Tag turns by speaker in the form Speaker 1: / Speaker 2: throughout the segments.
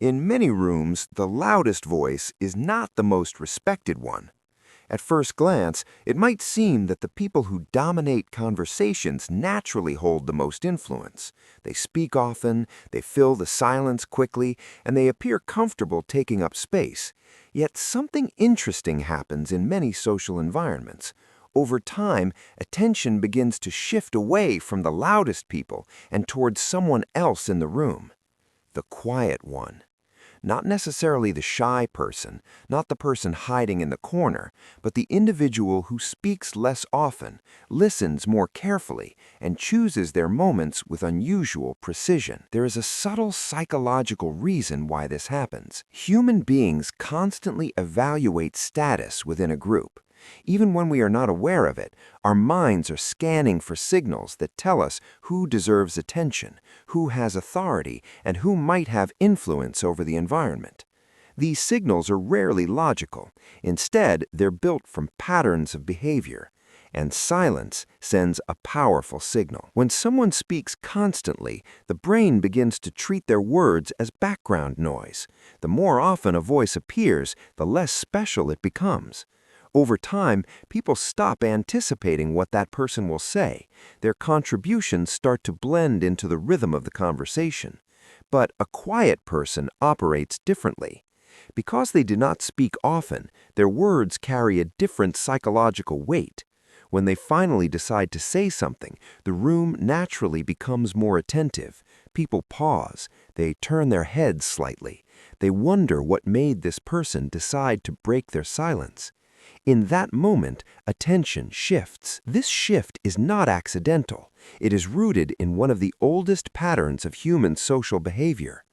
Speaker 1: In many rooms, the loudest voice is not the most respected one. At first glance, it might seem that the people who dominate conversations naturally hold the most influence. They speak often, they fill the silence quickly, and they appear comfortable taking up space. Yet something interesting happens in many social environments. Over time, attention begins to shift away from the loudest people and towards someone else in the room. The quiet one. Not necessarily the shy person, not the person hiding in the corner, but the individual who speaks less often, listens more carefully, and chooses their moments with unusual precision. There is a subtle psychological reason why this happens. Human beings constantly evaluate status within a group. Even when we are not aware of it, our minds are scanning for signals that tell us who deserves attention, who has authority, and who might have influence over the environment. These signals are rarely logical. Instead, they're built from patterns of behavior. And silence sends a powerful signal. When someone speaks constantly, the brain begins to treat their words as background noise. The more often a voice appears, the less special it becomes. Over time, people stop anticipating what that person will say. Their contributions start to blend into the rhythm of the conversation. But a quiet person operates differently. Because they do not speak often, their words carry a different psychological weight. When they finally decide to say something, the room naturally becomes more attentive. People pause. They turn their heads slightly. They wonder what made this person decide to break their silence. In that moment, attention shifts. This shift is not accidental. It is rooted in one of the oldest patterns of human social behavior.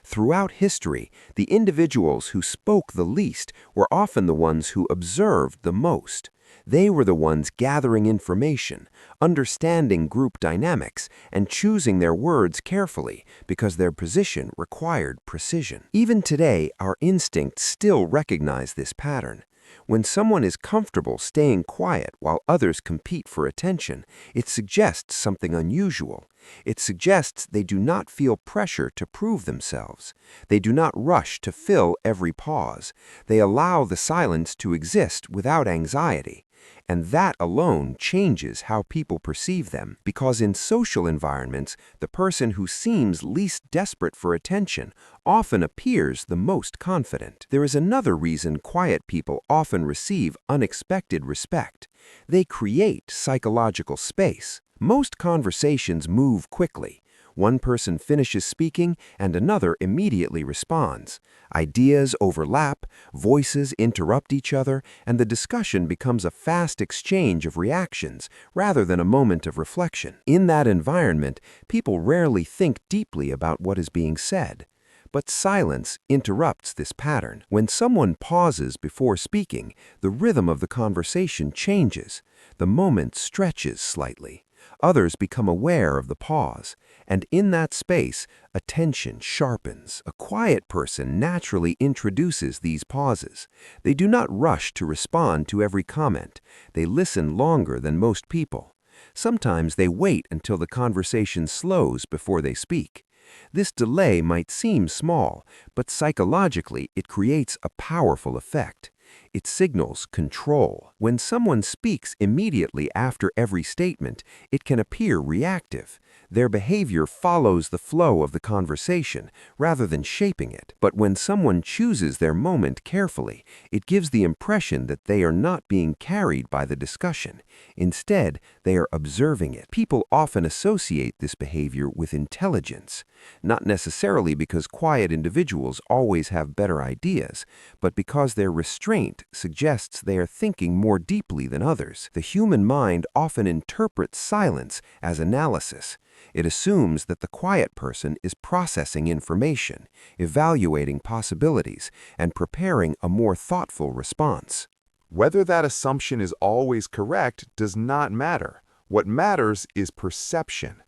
Speaker 1: Throughout history, the individuals who spoke the least were often the ones who observed the most. They were the ones gathering information, understanding group dynamics, and choosing their words carefully because their position required precision. Even today, our instincts still recognize this pattern. When someone is comfortable staying quiet while others compete for attention, it suggests something unusual. It suggests they do not feel pressure to prove themselves. They do not rush to fill every pause. They allow the silence to exist without anxiety. And that alone changes how people perceive them, because in social environments, the person who seems least desperate for attention often appears the most confident. There is another reason quiet people often receive unexpected respect. They create psychological space. Most conversations move quickly. One person finishes speaking and another immediately responds. Ideas overlap, voices interrupt each other, and the discussion becomes a fast exchange of reactions rather than a moment of reflection. In that environment, people rarely think deeply about what is being said. But silence interrupts this pattern. When someone pauses before speaking, the rhythm of the conversation changes. The moment stretches slightly. Others become aware of the pause, and in that space, attention sharpens. A quiet person naturally introduces these pauses. They do not rush to respond to every comment. They listen longer than most people. Sometimes they wait until the conversation slows before they speak. This delay might seem small, but psychologically it creates a powerful effect. It signals control. When someone speaks immediately after every statement, it can appear reactive. Their behavior follows the flow of the conversation rather than shaping it. But when someone chooses their moment carefully, it gives the impression that they are not being carried by the discussion. Instead, they are observing it. People often associate this behavior with intelligence, not necessarily because quiet individuals always have better ideas, but because their restraint suggests they are thinking more deeply than others. The human mind often interprets silence as analysis. It assumes that the quiet person is processing information, evaluating possibilities, and preparing a more thoughtful response.
Speaker 2: Whether that assumption is always correct does not matter. What matters is perception.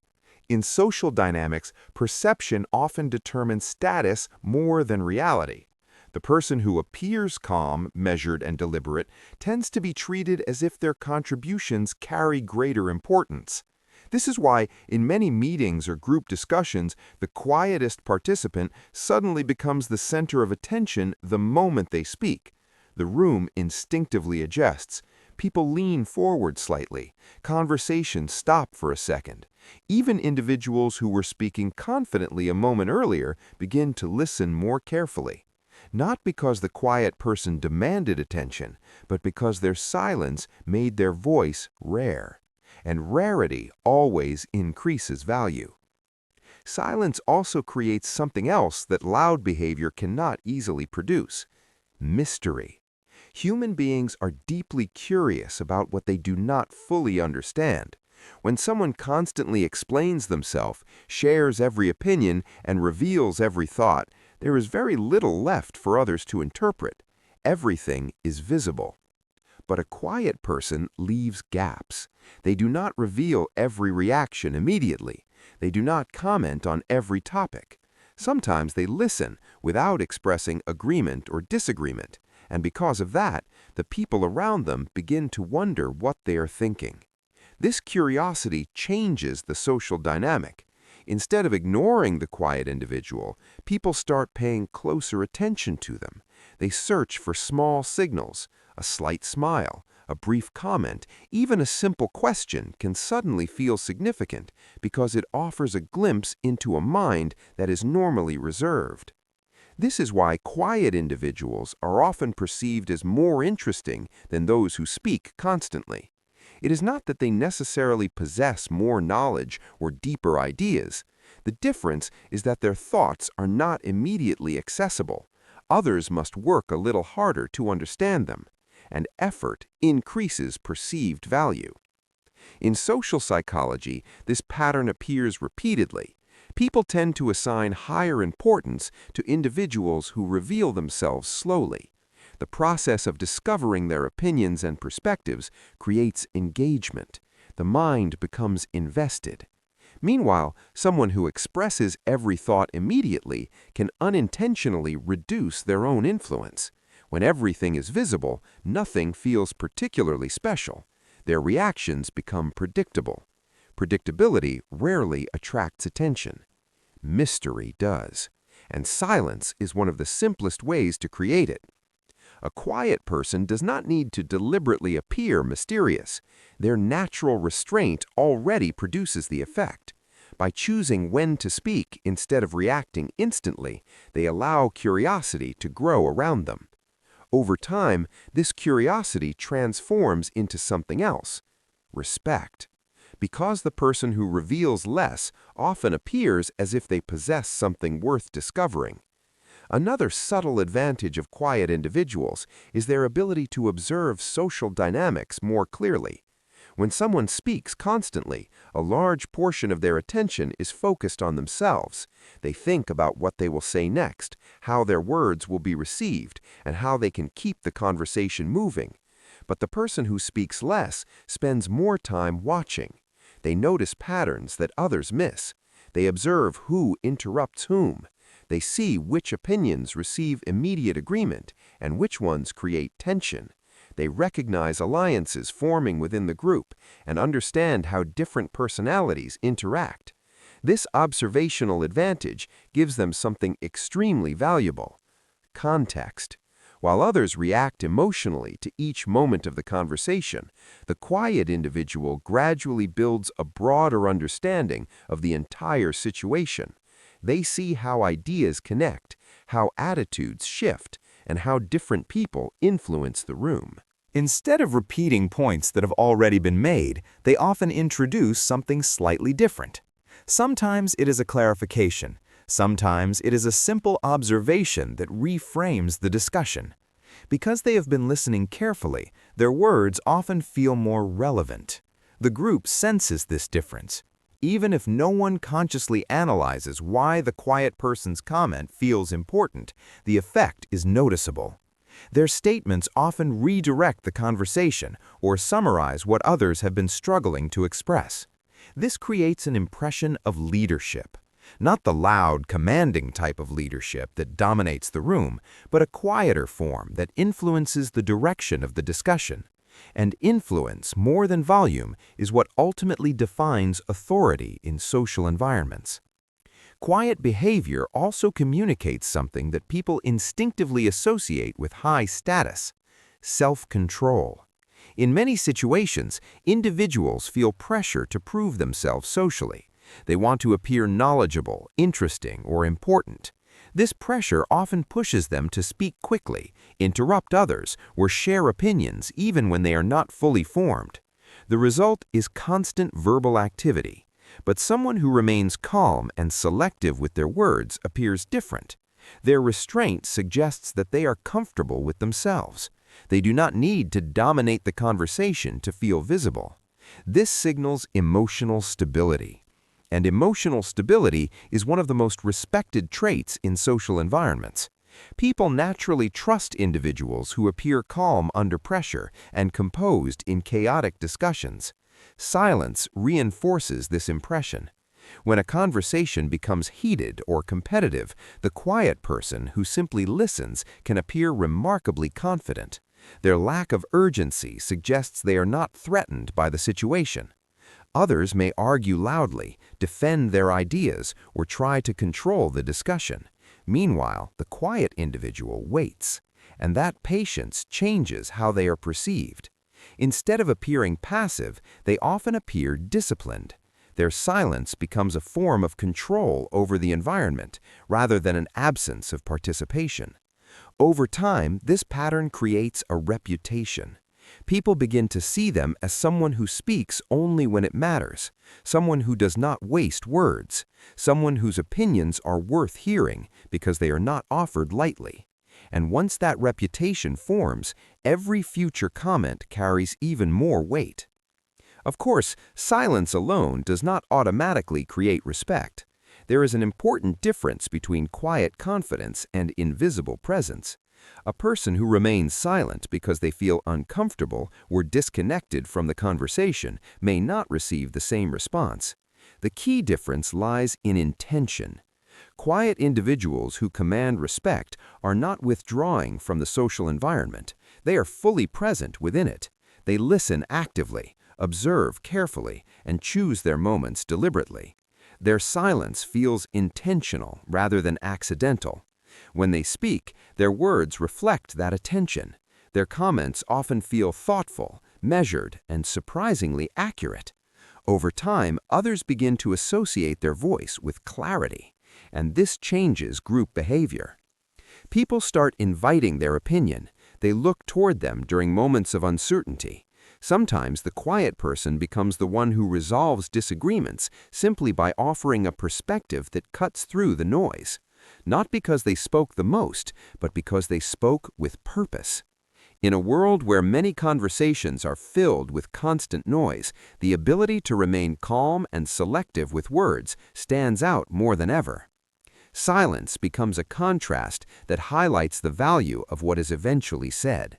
Speaker 2: In social dynamics, perception often determines status more than reality. The person who appears calm, measured, and deliberate tends to be treated as if their contributions carry greater importance. This is why, in many meetings or group discussions, the quietest participant suddenly becomes the center of attention the moment they speak. The room instinctively adjusts. People lean forward slightly. Conversations stop for a second. Even individuals who were speaking confidently a moment earlier begin to listen more carefully. Not because the quiet person demanded attention, but because their silence made their voice rare. And rarity always increases value. Silence also creates something else that loud behavior cannot easily produce: mystery. Human beings are deeply curious about what they do not fully understand. When someone constantly explains themselves, shares every opinion, and reveals every thought, there is very little left for others to interpret. Everything is visible. But a quiet person leaves gaps. They do not reveal every reaction immediately. They do not comment on every topic. Sometimes they listen without expressing agreement or disagreement, and because of that, the people around them begin to wonder what they are thinking. This curiosity changes the social dynamic. Instead of ignoring the quiet individual, people start paying closer attention to them. They search for small signals. A slight smile, a brief comment, even a simple question can suddenly feel significant because it offers a glimpse into a mind that is normally reserved. This is why quiet individuals are often perceived as more interesting than those who speak constantly. It is not that they necessarily possess more knowledge or deeper ideas. The difference is that their thoughts are not immediately accessible. Others must work a little harder to understand them, and effort increases perceived value. In social psychology, this pattern appears repeatedly. People tend to assign higher importance to individuals who reveal themselves slowly. The process of discovering their opinions and perspectives creates engagement. The mind becomes invested. Meanwhile, someone who expresses every thought immediately can unintentionally reduce their own influence. When everything is visible, nothing feels particularly special. Their reactions become predictable. Predictability rarely attracts attention. Mystery does, and silence is one of the simplest ways to create it. A quiet person does not need to deliberately appear mysterious. Their natural restraint already produces the effect. By choosing when to speak instead of reacting instantly, they allow curiosity to grow around them. Over time, this curiosity transforms into something else: respect. Because the person who reveals less often appears as if they possess something worth discovering. Another subtle advantage of quiet individuals is their ability to observe social dynamics more clearly. When someone speaks constantly, a large portion of their attention is focused on themselves. They think about what they will say next, how their words will be received, and how they can keep the conversation moving. But the person who speaks less spends more time watching. They notice patterns that others miss. They observe who interrupts whom. They see which opinions receive immediate agreement and which ones create tension. They recognize alliances forming within the group and understand how different personalities interact. This observational advantage gives them something extremely valuable: context. While others react emotionally to each moment of the conversation, the quiet individual gradually builds a broader understanding of the entire situation. They see how ideas connect, how attitudes shift, and how different people influence the room.
Speaker 3: Instead of repeating points that have already been made, they often introduce something slightly different. Sometimes it is a clarification. Sometimes it is a simple observation that reframes the discussion. Because they have been listening carefully, their words often feel more relevant. The group senses this difference. Even if no one consciously analyzes why the quiet person's comment feels important, the effect is noticeable. Their statements often redirect the conversation or summarize what others have been struggling to express. This creates an impression of leadership. Not the loud, commanding type of leadership that dominates the room, but a quieter form that influences the direction of the discussion. And influence, more than volume, is what ultimately defines authority in social environments. Quiet behavior also communicates something that people instinctively associate with high status: self-control. In many situations, individuals feel pressure to prove themselves socially. They want to appear knowledgeable, interesting, or important. This pressure often pushes them to speak quickly, interrupt others, or share opinions even when they are not fully formed. The result is constant verbal activity. But someone who remains calm and selective with their words appears different. Their restraint suggests that they are comfortable with themselves. They do not need to dominate the conversation to feel visible. This signals emotional stability. And emotional stability is one of the most respected traits in social environments. People naturally trust individuals who appear calm under pressure and composed in chaotic discussions. Silence reinforces this impression. When a conversation becomes heated or competitive, the quiet person who simply listens can appear remarkably confident. Their lack of urgency suggests they are not threatened by the situation. Others may argue loudly, defend their ideas, or try to control the discussion. Meanwhile, the quiet individual waits, and that patience changes how they are perceived. Instead of appearing passive, they often appear disciplined. Their silence becomes a form of control over the environment, rather than an absence of participation. Over time, this pattern creates a reputation. People begin to see them as someone who speaks only when it matters, someone who does not waste words, someone whose opinions are worth hearing because they are not offered lightly. And once that reputation forms, every future comment carries even more weight. Of course, silence alone does not automatically create respect. There is an important difference between quiet confidence and invisible presence. A person who remains silent because they feel uncomfortable or disconnected from the conversation may not receive the same response. The key difference lies in intention. Quiet individuals who command respect are not withdrawing from the social environment. They are fully present within it. They listen actively, observe carefully, and choose their moments deliberately. Their silence feels intentional rather than accidental. When they speak, their words reflect that attention. Their comments often feel thoughtful, measured, and surprisingly accurate. Over time, others begin to associate their voice with clarity, and this changes group behavior. People start inviting their opinion. They look toward them during moments of uncertainty. Sometimes the quiet person becomes the one who resolves disagreements simply by offering a perspective that cuts through the noise. Not because they spoke the most, but because they spoke with purpose. In a world where many conversations are filled with constant noise, the ability to remain calm and selective with words stands out more than ever. Silence becomes a contrast that highlights the value of what is eventually said.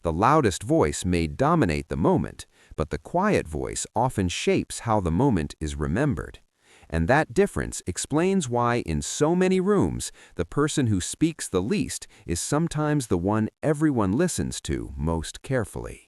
Speaker 3: The loudest voice may dominate the moment, but the quiet voice often shapes how the moment is remembered. And that difference explains why in so many rooms, the person who speaks the least is sometimes the one everyone listens to most carefully.